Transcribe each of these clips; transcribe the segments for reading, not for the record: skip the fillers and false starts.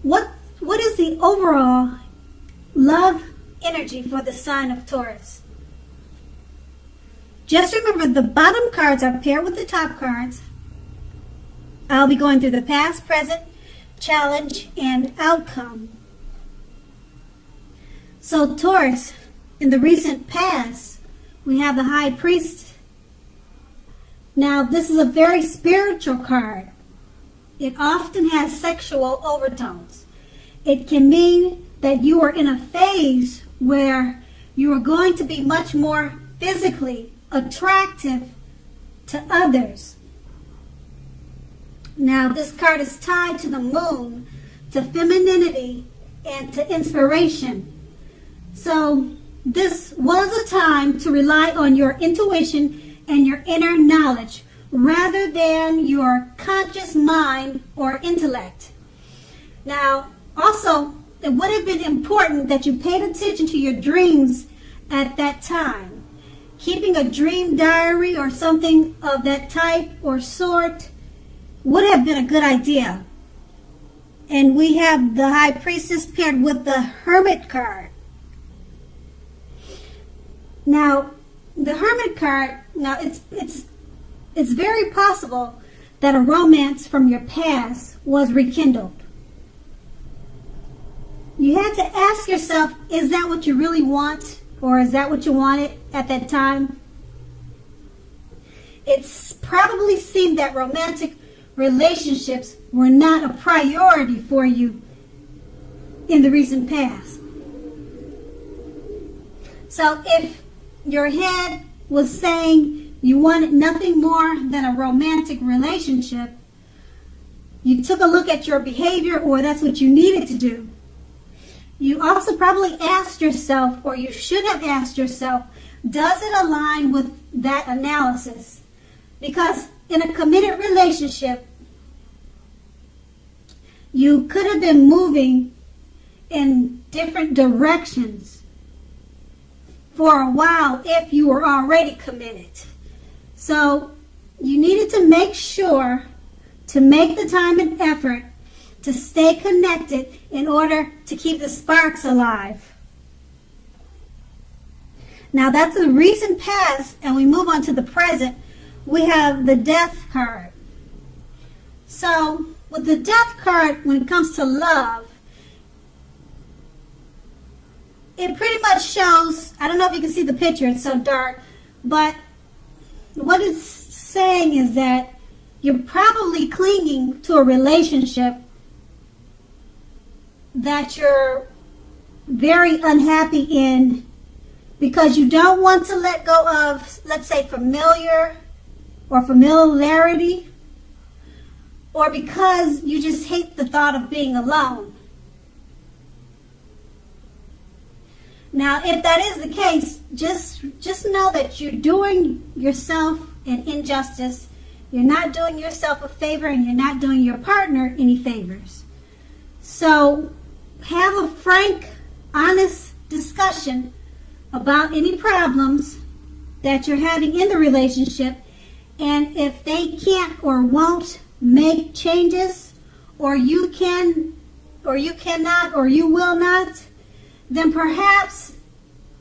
what is the overall love energy for the sign of Taurus? Just remember, the bottom cards are paired with the top cards. I'll be going through the past, present, challenge, and outcome. So Taurus, in the recent past, we have the High Priest. Now, this is a very spiritual card. It often has sexual overtones. It can mean that you are in a phase where you are going to be much more physically attractive to others. Now, this card is tied to the moon, to femininity, and to inspiration. So, this was a time to rely on your intuition and your inner knowledge rather than your conscious mind or intellect. Now, also, it would have been important that you paid attention to your dreams at that time. Keeping a dream diary or something of that type or sort would have been a good idea. And we have the High Priestess paired with the Hermit card. Now, the Hermit card, now it's very possible that a romance from your past was rekindled. You had to ask yourself, is that what you really want? Or is that what you wanted at that time? It's probably seemed that romantic relationships were not a priority for you in the recent past. So if your head was saying you wanted nothing more than a romantic relationship, you took a look at your behavior, or that's what you needed to do. You also probably asked yourself, or you should have asked yourself, does it align with that analysis? Because in a committed relationship, you could have been moving in different directions for a while if you were already committed. So you needed to make sure to make the time and effort to stay connected in order to keep the sparks alive. Now that's the recent past, and we move on to the present. We have the Death card. So with the Death card, when it comes to love, it pretty much shows, I don't know if you can see the picture, it's so dark, but what it's saying is that you're probably clinging to a relationship that you're very unhappy in because you don't want to let go of, let's say, familiarity, or because you just hate the thought of being alone. Now, if that is the case, just know that you're doing yourself an injustice. You're not doing yourself a favor, and you're not doing your partner any favors. So have a frank, honest discussion about any problems that you're having in the relationship, and if they can't or won't make changes, or you can, or you cannot, or you will not, then perhaps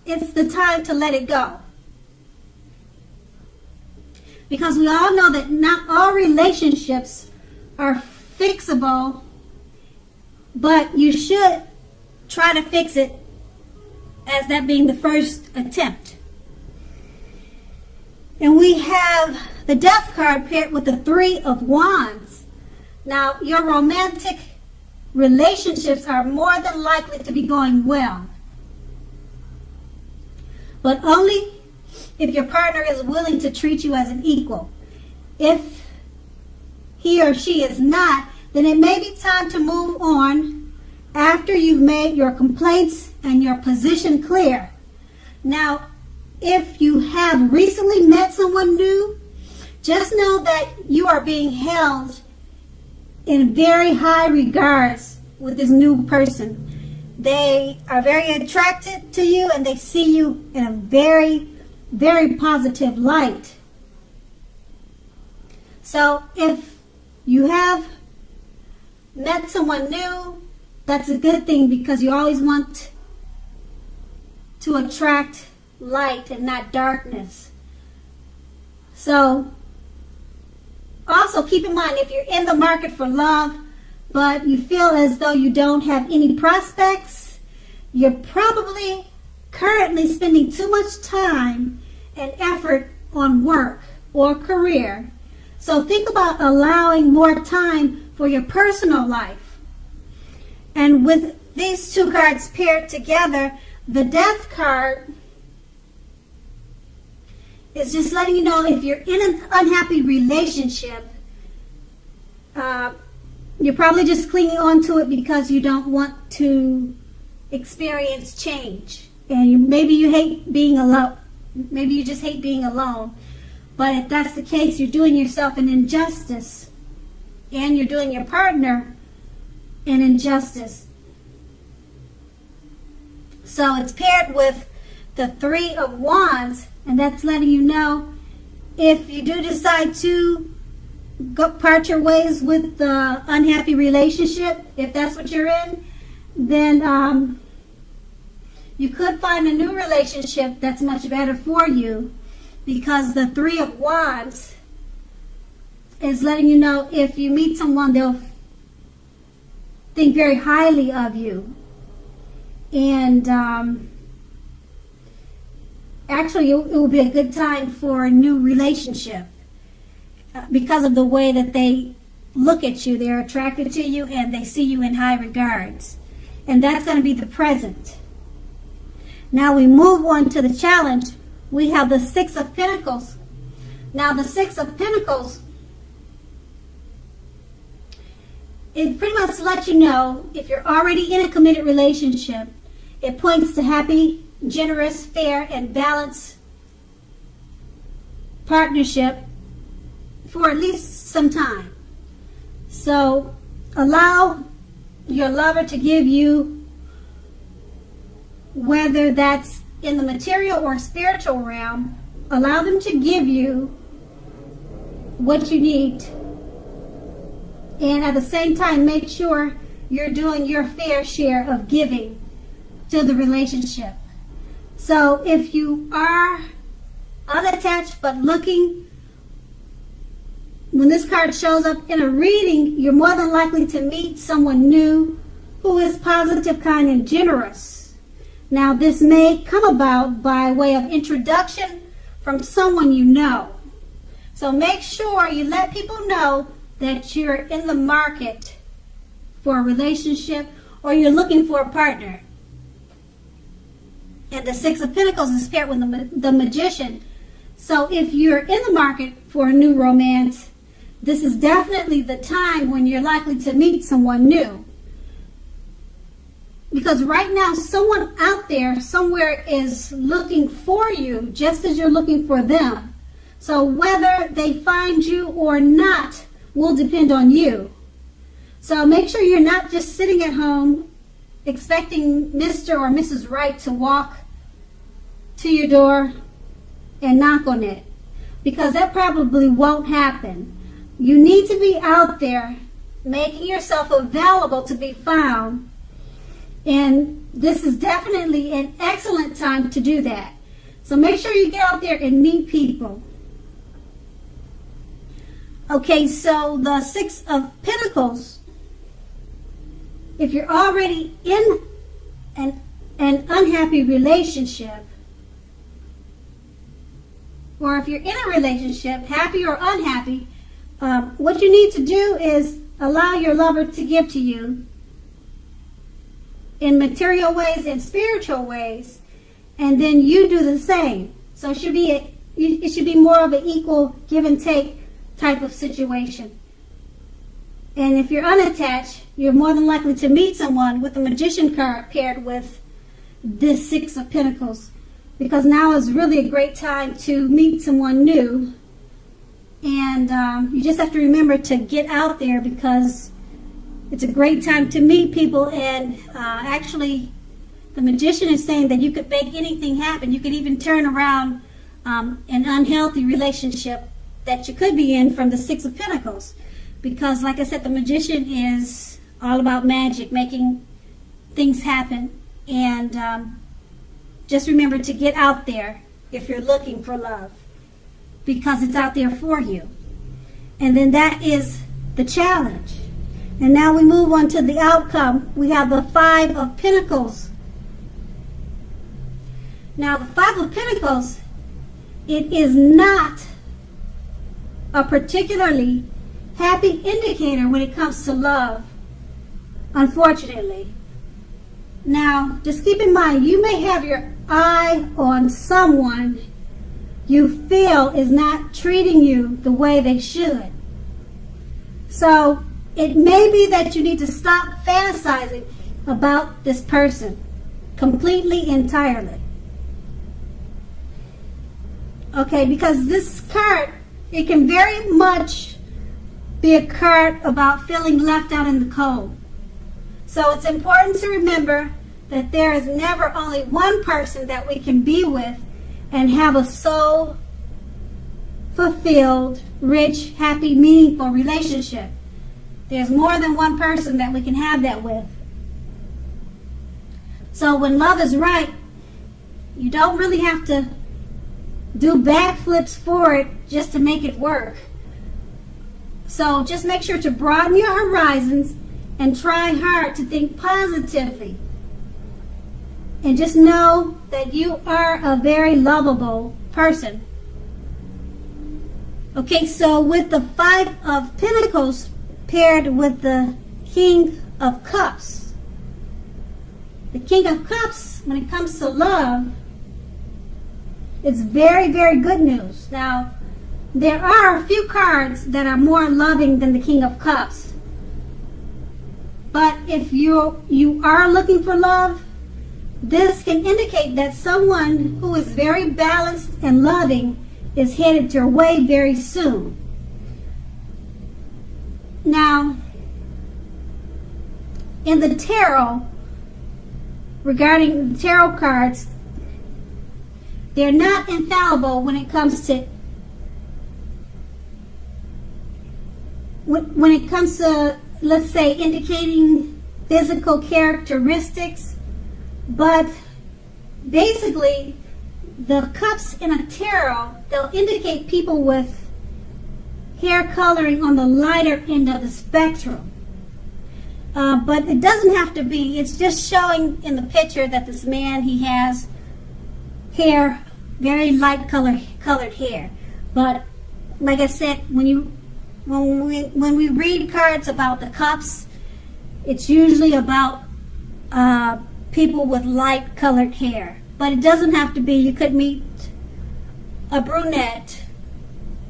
it's the time to let it go. Because we all know that not all relationships are fixable, but you should try to fix it as that being the first attempt. And we have the Death card paired with the Three of Wands. Now, your romantic relationships are more than likely to be going well, but only if your partner is willing to treat you as an equal. If he or she is not, then it may be time to move on after you've made your complaints and your position clear. Now, if you have recently met someone new, just know that you are being held in very high regards with this new person. They are very attracted to you, and they see you in a very, very positive light. So if you have met someone new that's a good thing, because you always want to attract light and not darkness. So also keep in mind, if you're in the market for love, but you feel as though you don't have any prospects, you're probably currently spending too much time and effort on work or career. So think about allowing more time for your personal life. And with these two cards paired together, the Death card is just letting you know, if you're in an unhappy relationship, you're probably just clinging on to it because you don't want to experience change. And maybe you hate being alone. Maybe you just hate being alone. But if that's the case, you're doing yourself an injustice. And you're doing your partner an injustice. So it's paired with the Three of Wands. And that's letting you know, if you do decide to part your ways with the unhappy relationship, if that's what you're in, then you could find a new relationship that's much better for you, because the Three of Wands is letting you know, if you meet someone, they'll think very highly of you. And actually, it will be a good time for a new relationship. Because of the way that they look at you, they're attracted to you and they see you in high regards. And that's going to be the present. Now we move on to the challenge. We have the Six of Pentacles. Now the Six of Pentacles, it pretty much lets you know, if you're already in a committed relationship, it points to happy, generous, fair, and balanced partnership for at least some time. So allow your lover to give you, whether that's in the material or spiritual realm, allow them to give you what you need. And at the same time, make sure you're doing your fair share of giving to the relationship. So if you are unattached but looking, when this card shows up in a reading, you're more than likely to meet someone new who is positive, kind, and generous. Now, this may come about by way of introduction from someone you know. So make sure you let people know that you're in the market for a relationship or you're looking for a partner. And the Six of Pentacles is paired with the Magician. So if you're in the market for a new romance, this is definitely the time when you're likely to meet someone new. Because right now, someone out there somewhere is looking for you just as you're looking for them. So whether they find you or not will depend on you. So make sure you're not just sitting at home expecting Mr. or Mrs. Right to walk to your door and knock on it, because that probably won't happen. You need to be out there making yourself available to be found. And this is definitely an excellent time to do that. So make sure you get out there and meet people. Okay, so the Six of Pentacles, if you're already in an unhappy relationship, or if you're in a relationship, happy or unhappy, what you need to do is allow your lover to give to you in material ways and spiritual ways, and then you do the same. So it should be more of an equal give and take type of situation. And if you're unattached, you're more than likely to meet someone with the Magician card paired with this Six of Pentacles, because now is really a great time to meet someone new. And you just have to remember to get out there, because it's a great time to meet people. And actually, the Magician is saying that you could make anything happen. You could even turn around an unhealthy relationship that you could be in from the Six of Pentacles. Because, like I said, the Magician is all about magic, making things happen. And just remember to get out there if you're looking for love, because it's out there for you. And then that is the challenge. And now we move on to the outcome. We have the Five of Pentacles. Now the Five of Pentacles, it is not a particularly happy indicator when it comes to love, unfortunately. Now, just keep in mind, you may have your eye on someone you feel is not treating you the way they should. So, it may be that you need to stop fantasizing about this person completely, entirely. Okay, because this card, it can very much be a card about feeling left out in the cold. So it's important to remember that there is never only one person that we can be with and have a soul fulfilled, rich, happy, meaningful relationship. There's more than one person that we can have that with. So when love is right, you don't really have to do backflips for it just to make it work. So just make sure to broaden your horizons and try hard to think positively. And just know that you are a very lovable person. Okay, so with the Five of Pentacles paired with the King of Cups. The King of Cups, when it comes to love, it's very, very good news. Now, there are a few cards that are more loving than the King of Cups. But if you are looking for love, this can indicate that someone who is very balanced and loving is headed your way very soon. Now, in the tarot, regarding the tarot cards, they're not infallible when it comes to let's say, indicating physical characteristics. But basically, the cups in a tarot, they'll indicate people with hair coloring on the lighter end of the spectrum. But it doesn't have to be. It's just showing in the picture that this man, he has hair, very light colored hair. But like I said, when we read cards about the cups, it's usually about people with light colored hair. But it doesn't have to be. You could meet a brunette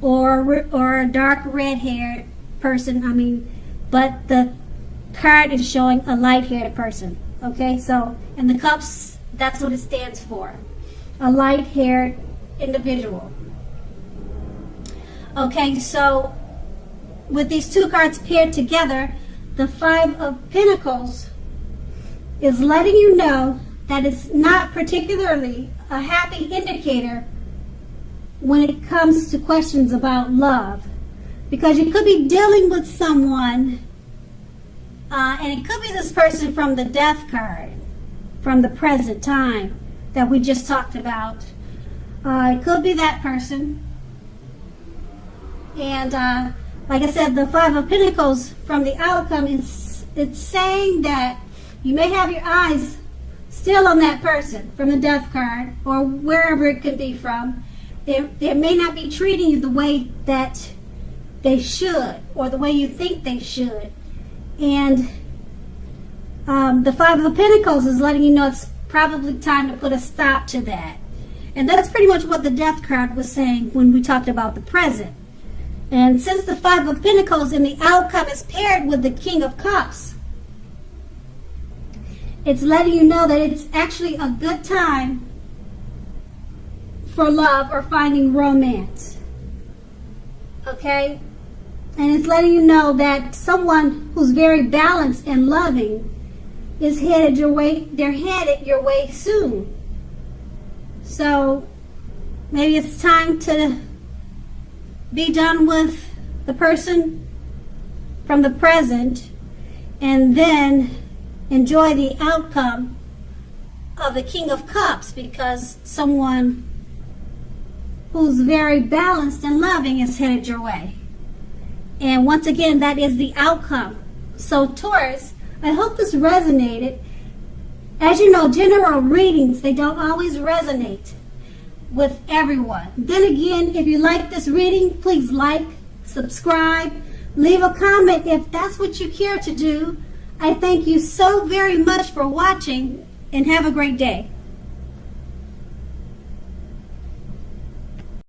or a dark red haired person. But the card is showing a light haired person. Okay, so, and the cups, that's what it stands for. A light haired individual. Okay, so with these two cards paired together, the Five of Pentacles is letting you know that it's not particularly a happy indicator when it comes to questions about love. Because you could be dealing with someone, and it could be this person from the Death card, from the present time that we just talked about. It could be that person. And like I said, the Five of Pentacles from the outcome, it's saying that you may have your eyes still on that person from the Death card or wherever it could be from. They may not be treating you the way that they should or the way you think they should. And the Five of Pentacles is letting you know it's probably time to put a stop to that. And that's pretty much what the Death card was saying when we talked about the present. And since the Five of Pentacles in the outcome is paired with the King of Cups, it's letting you know that it's actually a good time for love or finding romance. Okay? And it's letting you know that someone who's very balanced and loving is headed your way. They're headed your way soon. So maybe it's time to be done with the person from the present and then enjoy the outcome of the King of Cups, because someone who's very balanced and loving is headed your way. And once again, that is the outcome. So Taurus, I hope this resonated. As you know, general readings, they don't always resonate with everyone. Then again, if you like this reading, please like, subscribe, leave a comment if that's what you care to do. I thank you so very much for watching, and have a great day.